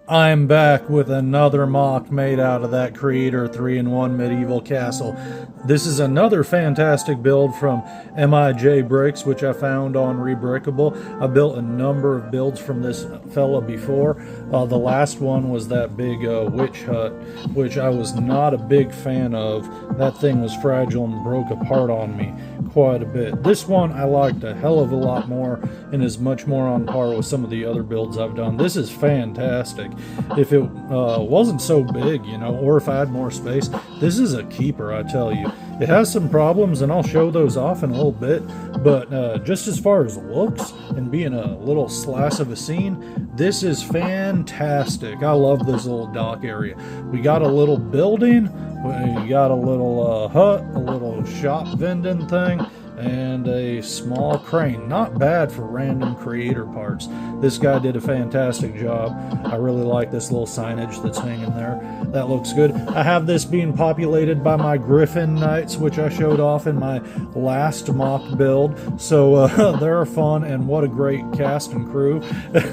I'm back with another mock made out of that Creator 3-in-1 Medieval Castle. This is another fantastic build from MIJ Bricks, which I found on Rebrickable. I built a number of builds from this fella before. The last one was that big witch hut, which I was not a big fan of. That thing was fragile and broke apart on me quite a bit. This one I liked a hell of a lot more and is much more on par with some of the other builds I've done. This is fantastic. If it wasn't so big, or if I had more space, this is a keeper, I tell you. It has some problems, and I'll show those off in a little bit, but just as far as looks and being a little slice of a scene, this is fantastic. I love this little dock area. We got a little building, we got a little hut, a little shop vending thing, and a small crane. Not bad for random creator parts. This guy did a fantastic job. I really like this little signage that's hanging there. That looks good. I have this being populated by my Griffin knights, which I showed off in my last mock build. So they're fun, and what a great cast and crew.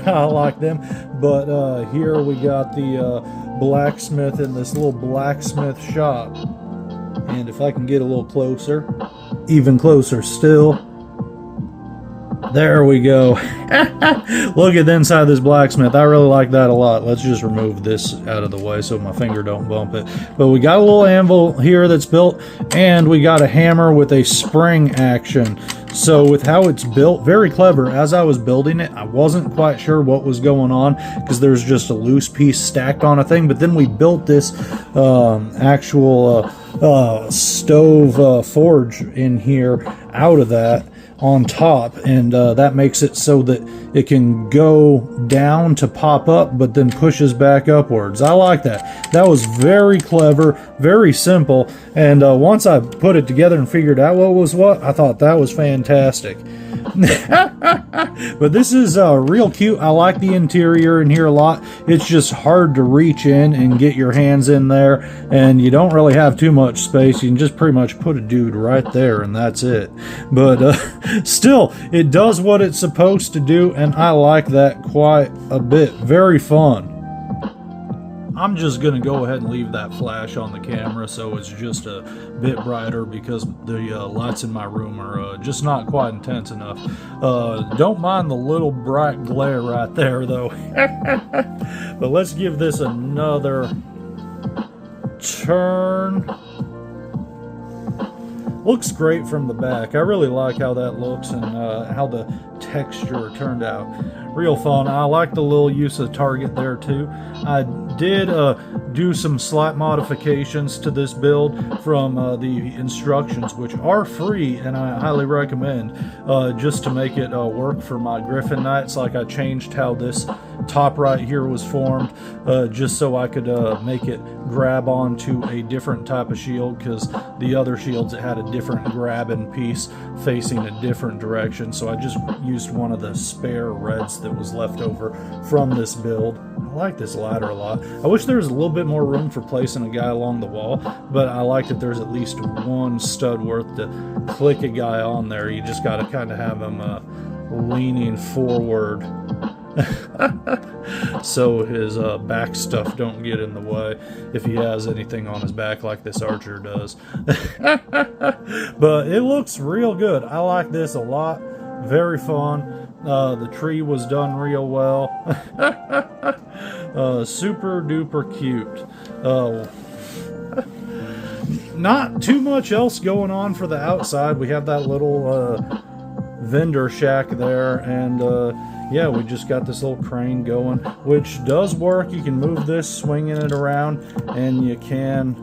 I like them. But here we got the blacksmith in this little blacksmith shop. And if I can get a little closer, even closer still, there we go. Look at the inside of this blacksmith. I really like that a lot. Let's just remove this out of the way so my finger don't bump it. But we got a little anvil here that's built, and we got a hammer with a spring action. So with how it's built, very clever. As I was building it, I wasn't quite sure what was going on because there's just a loose piece stacked on a thing. But then we built this actual stove forge in here out of that on top, and that makes it so that it can go down to pop up but then pushes back upwards. I like that. That was very clever, very simple, and once I put it together and figured out what was what, I thought that was fantastic. But this is real cute. I like the interior in here a lot. It's just hard to reach in and get your hands in there, and you don't really have too much space. You can just pretty much put a dude right there and that's it. But still, it does what it's supposed to do, and I like that quite a bit. Very fun. I'm just going to go ahead and leave that flash on the camera so it's just a bit brighter because the lights in my room are just not quite intense enough. Don't mind the little bright glare right there though. But let's give this another turn. Looks great from the back. I really like how that looks and how the texture turned out. Real fun. I like the little use of target there too. I did do some slight modifications to this build from the instructions, which are free and I highly recommend, just to make it work for my Griffin Knights. Like I changed how this top right here was formed, just so I could make it grab onto a different type of shield, because the other shields, it had a different grabbing piece facing a different direction. So I just used one of the spare reds that was left over from this build. I like this ladder a lot. I wish there was a little bit more room for placing a guy along the wall, but I like that there's at least one stud worth to click a guy on there. You just got to kind of have him leaning forward so his back stuff don't get in the way if he has anything on his back like this archer does. But it looks real good. I like this a lot. Very fun. The tree was done real well. Super duper cute. Not too much else going on for the outside. We have that little vendor shack there, and yeah, we just got this little crane going, which does work. You can move this, swinging it around, and you can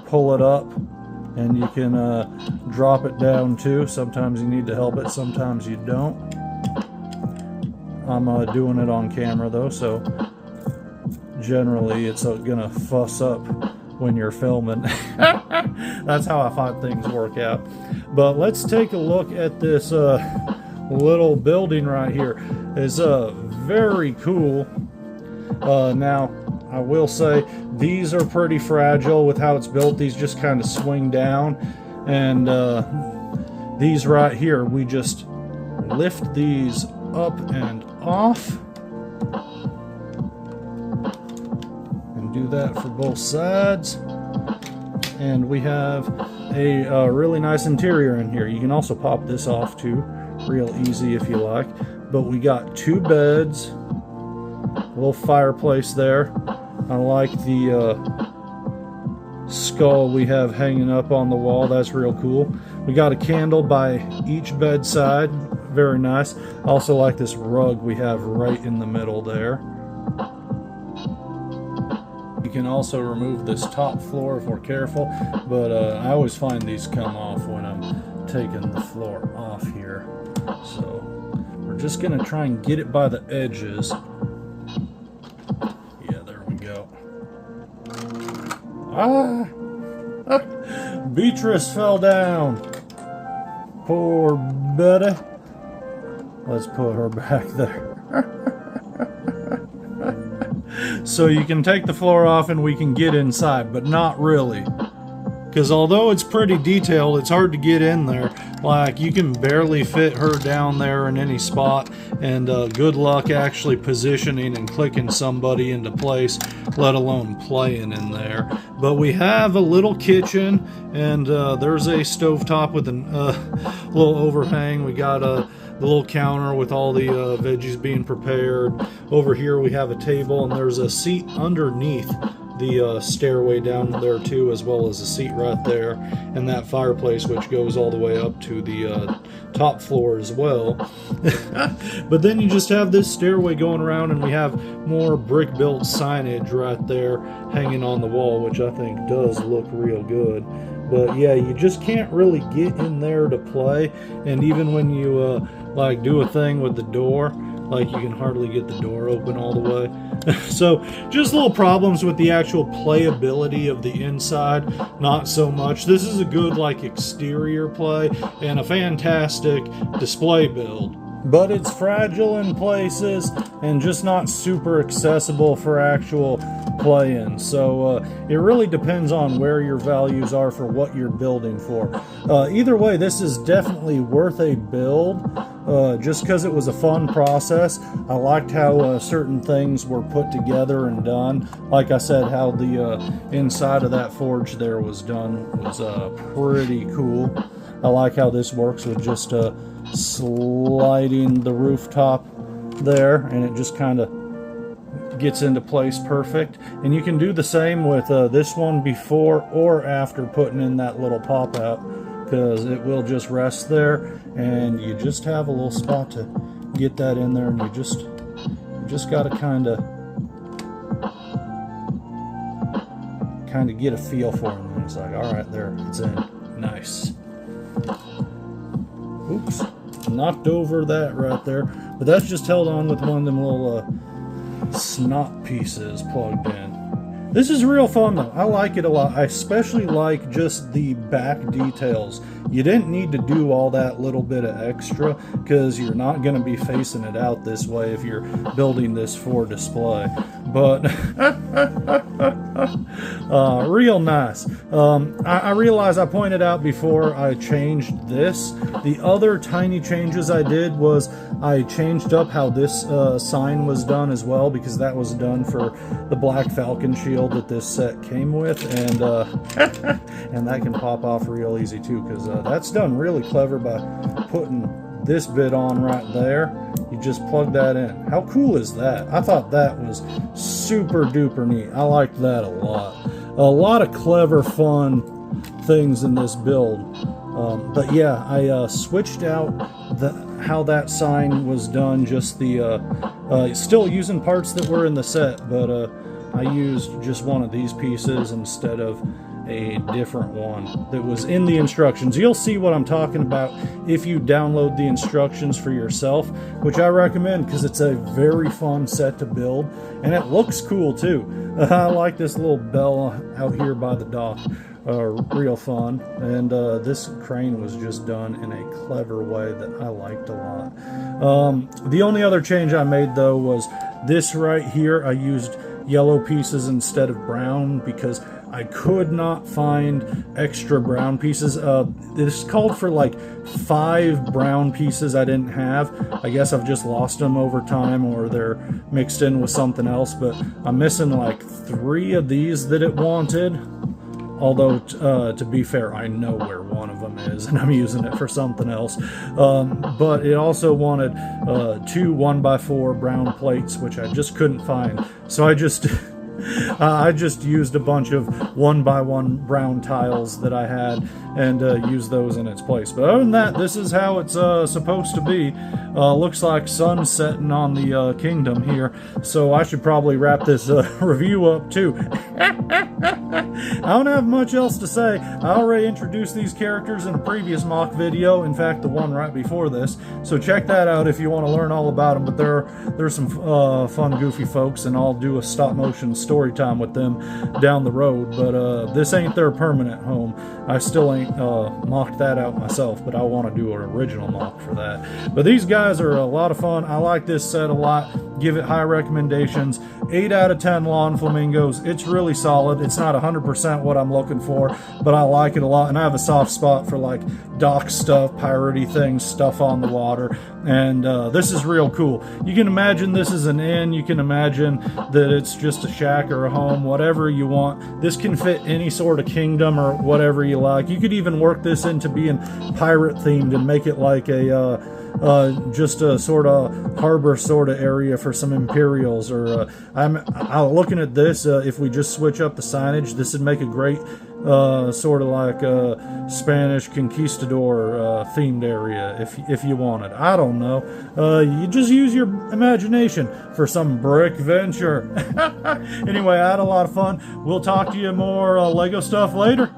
pull it up, and you can drop it down too. Sometimes you need to help it, sometimes you don't. I'm doing it on camera though, so generally it's gonna fuss up when you're filming. That's how I find things work out. But let's take a look at this little building right here. It's very cool. Now I will say these are pretty fragile with how it's built. These just kind of swing down, and these right here, we just lift these up and off, do that for both sides. And we have a really nice interior in here. You can also pop this off too, real easy if you like. But we got 2 beds, a little fireplace there. I like the skull we have hanging up on the wall. That's real cool. We got a candle by each bedside. Very nice. Also like this rug we have right in the middle there. You can also remove this top floor if we're careful, but I always find these come off when I'm taking the floor off here. So we're just gonna try and get it by the edges. Yeah, there we go. Ah! Beatrice fell down. Poor Betty. Let's put her back there. So you can take the floor off and we can get inside, but not really. Because although it's pretty detailed, it's hard to get in there. Like, you can barely fit her down there in any spot, and good luck actually positioning and clicking somebody into place, let alone playing in there. But we have a little kitchen, and there's a stovetop with a little overhang. We got the little counter with all the veggies being prepared. Over here we have a table, and there's a seat underneath the stairway down there too, as well as a seat right there, and that fireplace which goes all the way up to the top floor as well. But then you just have this stairway going around, and we have more brick built signage right there hanging on the wall, which I think does look real good. But yeah, you just can't really get in there to play, and even when you like do a thing with the door, like you can hardly get the door open all the way. So just little problems with the actual playability of the inside, not so much. This is a good like exterior play and a fantastic display build. But it's fragile in places and just not super accessible for actual play-in. So it really depends on where your values are for what you're building for. Either way, this is definitely worth a build, just because it was a fun process. I liked how certain things were put together and done. Like I said, how the inside of that forge there was done was pretty cool. I like how this works with just sliding the rooftop there, and it just kind of gets into place perfect. And you can do the same with this one before or after putting in that little pop out, because it will just rest there, and you just have a little spot to get that in there, and you just got to kind of get a feel for it. And it's like, all right, there, it's in. Nice. Oops, knocked over that right there, but that's just held on with one of them little snot pieces plugged in. This is real fun though. I like it a lot. I especially like just the back details. You didn't need to do all that little bit of extra, because you're not going to be facing it out this way if you're building this for display. But real nice. I realize I pointed out before I changed this. The other tiny changes I did was I changed up how this sign was done as well, because that was done for the Black Falcon shield that this set came with, and and that can pop off real easy too, because that's done really clever by putting this bit on right there. You just plug that in. How cool is that? I thought that was super duper neat. I liked that a lot. A lot of clever, fun things in this build. But yeah, I switched out how that sign was done. Just the still using parts that were in the set, but I used just one of these pieces instead of a different one that was in the instructions. You'll see what I'm talking about if you download the instructions for yourself, which I recommend because it's a very fun set to build, and it looks cool too. I like this little bell out here by the dock. Real fun, and this crane was just done in a clever way that I liked a lot. The only other change I made though was this right here. I used yellow pieces instead of brown, because I could not find extra brown pieces. This called for like 5 brown pieces I didn't have. I guess I've just lost them over time, or they're mixed in with something else, but I'm missing like 3 of these that it wanted. Although, to be fair, I know where one of them is, and I'm using it for something else. But it also wanted 2 1x4 brown plates, which I just couldn't find. So I just used a bunch of 1x1 brown tiles that I had and used those in its place. But other than that, this is how it's supposed to be. Looks like sun setting on the kingdom here, so I should probably wrap this review up too. I don't have much else to say. I already introduced these characters in a previous MOC video, in fact the one right before this, so check that out if you want to learn all about them. But there's some fun goofy folks, and I'll do a stop motion story time with them down the road. But this ain't their permanent home. I still ain't mocked that out myself, but I want to do an original mock for that. But these guys are a lot of fun. I like this set a lot. Give it high recommendations. 8 out of 10 lawn flamingos. It's really solid. It's not 100% what I'm looking for, but I like it a lot, and I have a soft spot for like dock stuff, piratey things, stuff on the water, and this is real cool. You can imagine this is an inn. You can imagine that it's just a shack or a home, whatever you want. This can fit any sort of kingdom or whatever you like. You could even work this into being pirate themed and make it like a just a sort of harbor sort of area for some Imperials. Or I'm looking at this, if we just switch up the signage, this would make a great sort of like a Spanish conquistador themed area if you wanted. I don't know. You just use your imagination for some brick venture. Anyway, I had a lot of fun. We'll talk to you more Lego stuff later.